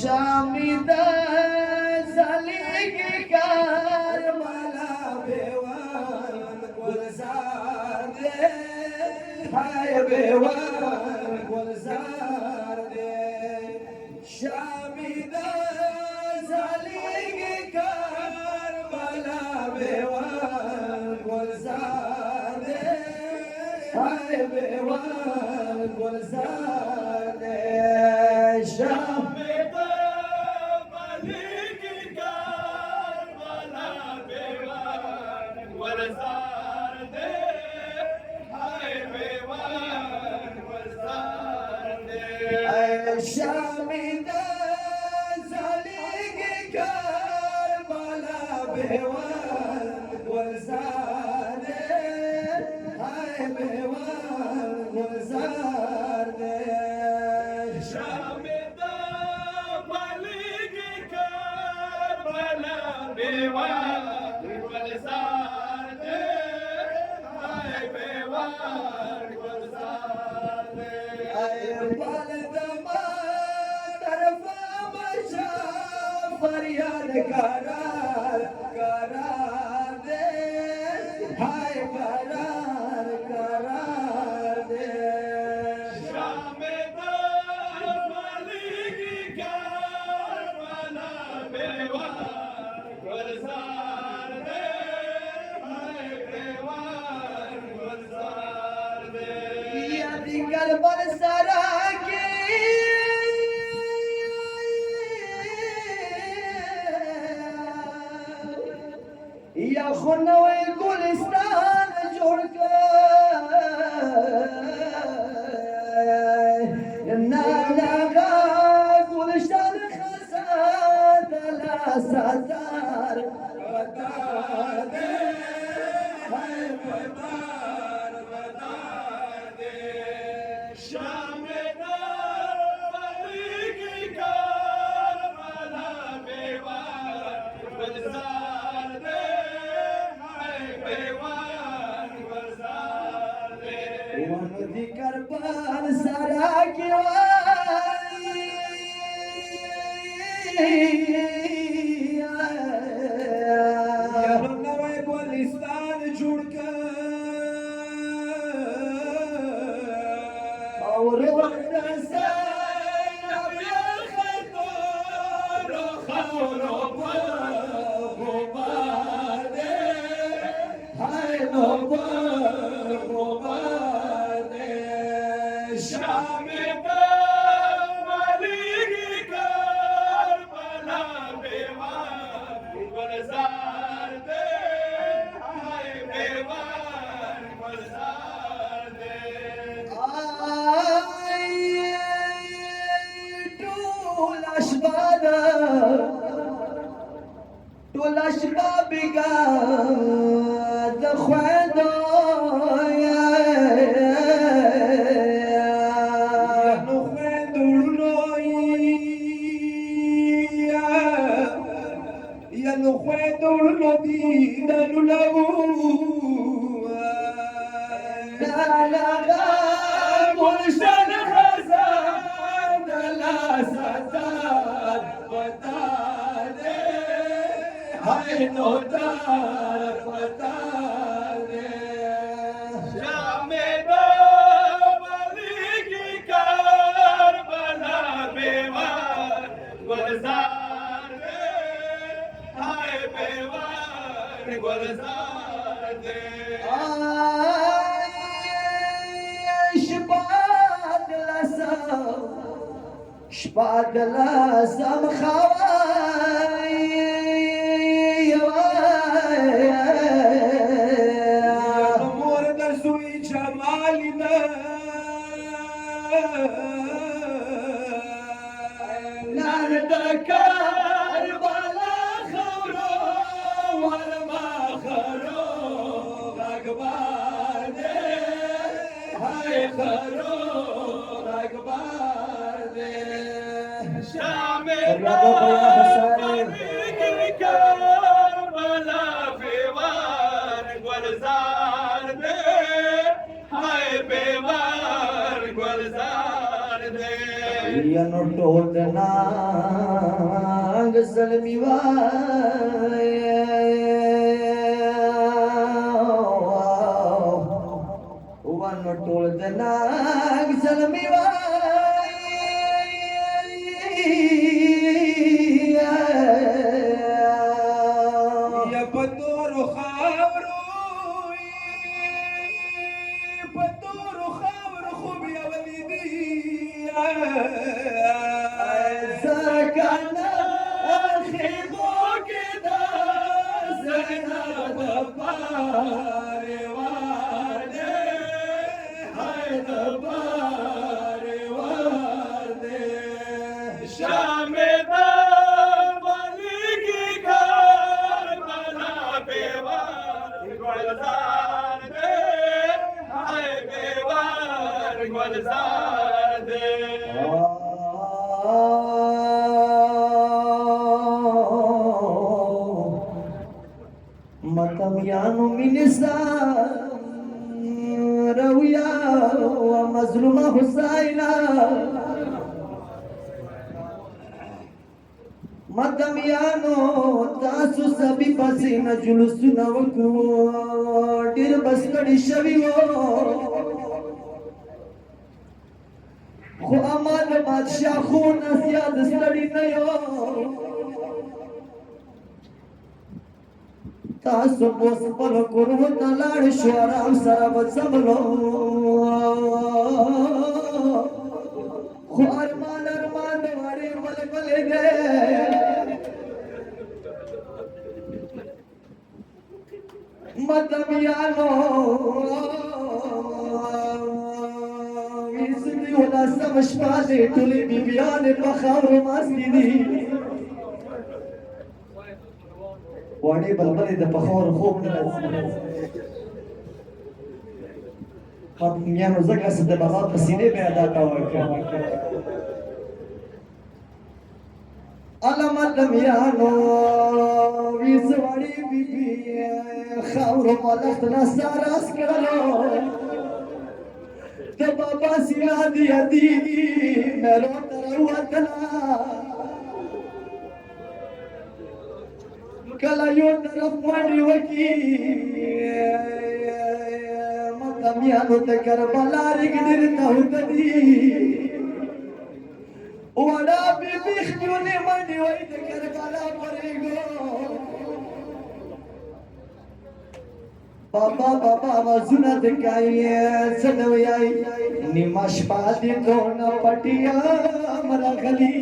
شامی دا زلیگی کربلا بیوان گلزار دے ہائے بیوان گلزار دے شامی دا زلیگی کربلا بیوان گلزار دے ہائے بیوان گلزار دے شامی شامی دا زلیگی کربلا بیوان گلزار دے ہائے بیوان گلزار دے شامی دا زلیگی کربلا بیوان گلزار دے ہائے بیوان گلزار دے فریاد قرار قرار دے ہائے قرار قرار دے شام دار مالکی کربلا بیوان گلزار دے ہائے بیوان گلزار دے یادی کربل سرا کی یا خونوی گلستان جوڑ کر نانا گلستان خزان دلا سازار بتا دے ہائے بتا دے شام دار مالکی کربلا بیوان گلزار دے ونودی کربال سرا کی نوے گلستان جوڑ کر اور وقت سے نبی خطور خور غبار دے ہائے غبار دے شام دا مالکی کربلا بیوان گلزار دے ہائے بیوان گلزار دے ٹول اشباد ټول اشباب بگا د خویدو نو خویدوړنو یا نو خویدوړنو دی دنو لگو گلشن خزان دلا سزاد بتا دے ہائے نودار بتا دے شام دا مالکی کربلا بیوان گلزار دے ہائے بیوان گلزار دے شپاد لازم خواهی مورد سوی جمالی نرد کربلا خورو ورما خورو اکبر دے ہائے خورو اکبر دے شام مالکی کربلا بیوان گلزار دے ہائے بیوان گلزار دے یا نو ٹوٹنا زلمی وای ون ټول د ناګ زلمی وای یا پتور خاورو پتور خاور خوب یا ولیدی زکانا خیبو کې د زینب پاروانه هاي د پاروانه شام دا ولیگی کربلا بیوار گلزار دے ہائے بیوار گلزار دے متم یانو منسا رویا و مظلوم حسینا متم یانو تاسو سبی پسینا جلوسونه وکړو ډیر بسکړی شوی وو خو امان بادشاہ خو نسیاد ستړی نه یو تاسو اوس خپل کورو ته لاړ شو آرام سره به سملو خو ارمان وړې ولې دی مدمیانو ویسدي ولا سم شپه دې ټولې بیبیانې په خاورو ماستې دي وړې بلبلې د پخور خوب نه راځي مدمیانو ځکه چې د بابا په سینې به ادا کوه علامت دمیانو ویس وړي بیبي خاورو مالښت نه ساراس کړلو د بابا سینا دی مېلو ته راووتله کله یو طرف منډې وکړي مدمیانو ته کربلا رګ ډېر تاوده دي وړه بیبي خجونې منډې وایي د کربلا پرېږو بابا وازونه د کوي څه نه وایي نیمه شپه دې دونه پټیا راغلي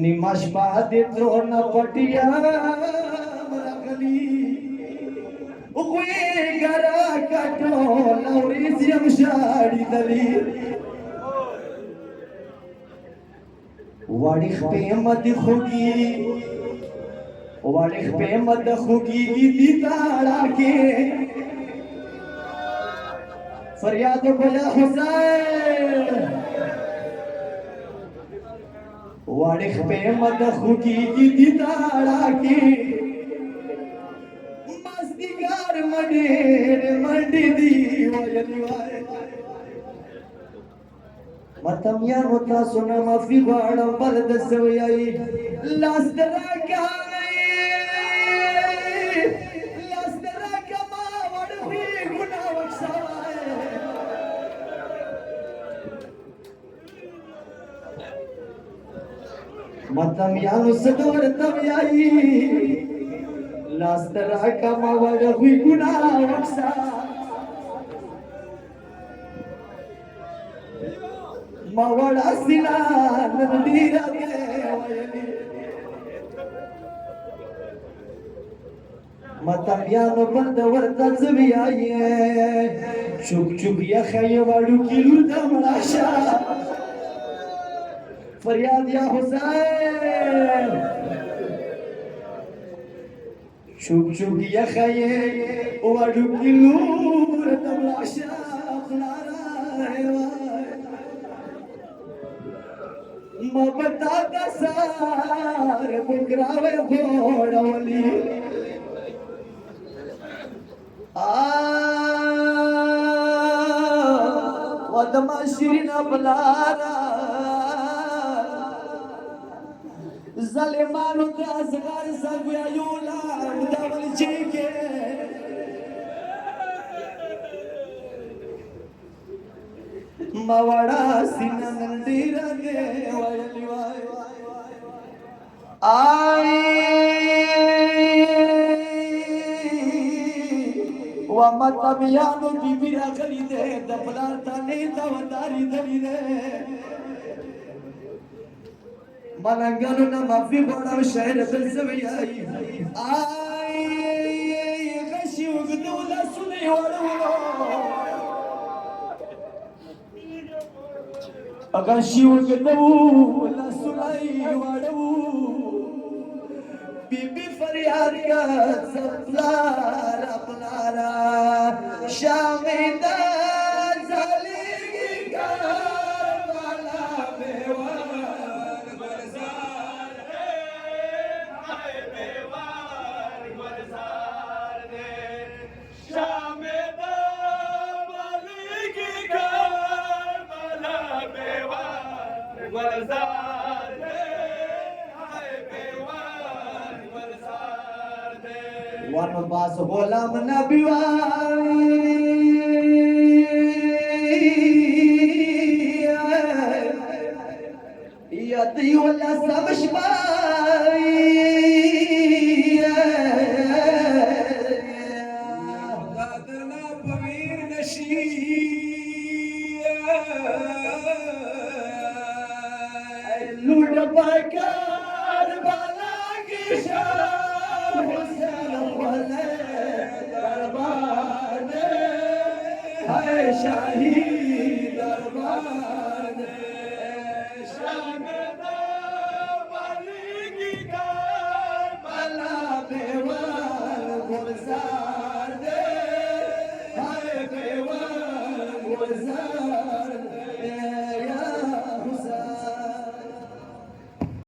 نیمه شپه دې دونه پټیا راغلي وګوي ګرا کټو لوري سیم شاړي دلی وړي په مد خوږي وړي په مد خوږي دي تاړه کې فریاد بلا حسین وړي په مد خوږي دي تاړه کې مستګار منډې دی وایي وای متم یانو تاسو نه معافي غواړم بل د سویای لاس دراکا ما وړوي ګنا وښای متم یانو سدور تم یای لاس دراکا ما وړوي ګنا وښای ما وړا سینا ندی راګه وایلی متمیانو بند ورته زویایې چوک یا خای وړو کیلو د مړاشا فریاد یا حسین چوک یا خای وړو کیلو د مړاشا مبتا دسار بکراوے گھوڑولی وادما شیرین بلارا ظالمانو ته ازغار سګیا یولا مداول چیکه مواړه سینه نندې رنګه وایلی وای آی ومتبیانو بیبی راغلی ده د پلار تانه تا وداری دلی ده ملنګانو نه معافي غواړم شاعر بل سوي آی غشي وګدو لاسونه یې وړولو غشي وګدو لاسونه یې وړو بیبی فریاد کا پلارا پلارا شامیدہ زلیگی کربلا بیوار گلزار دے ہائے بیوار گلزار دے شامیدہ زلیگی کربلا بیوار گلزار دے ون باس غلام نبی وای یا دی ولا سبش بای دادنا پویر نشی لوٹ پکار بالا کی شان دربار ہے شاہی دربار شام والی کی کربلا بیوار گلزار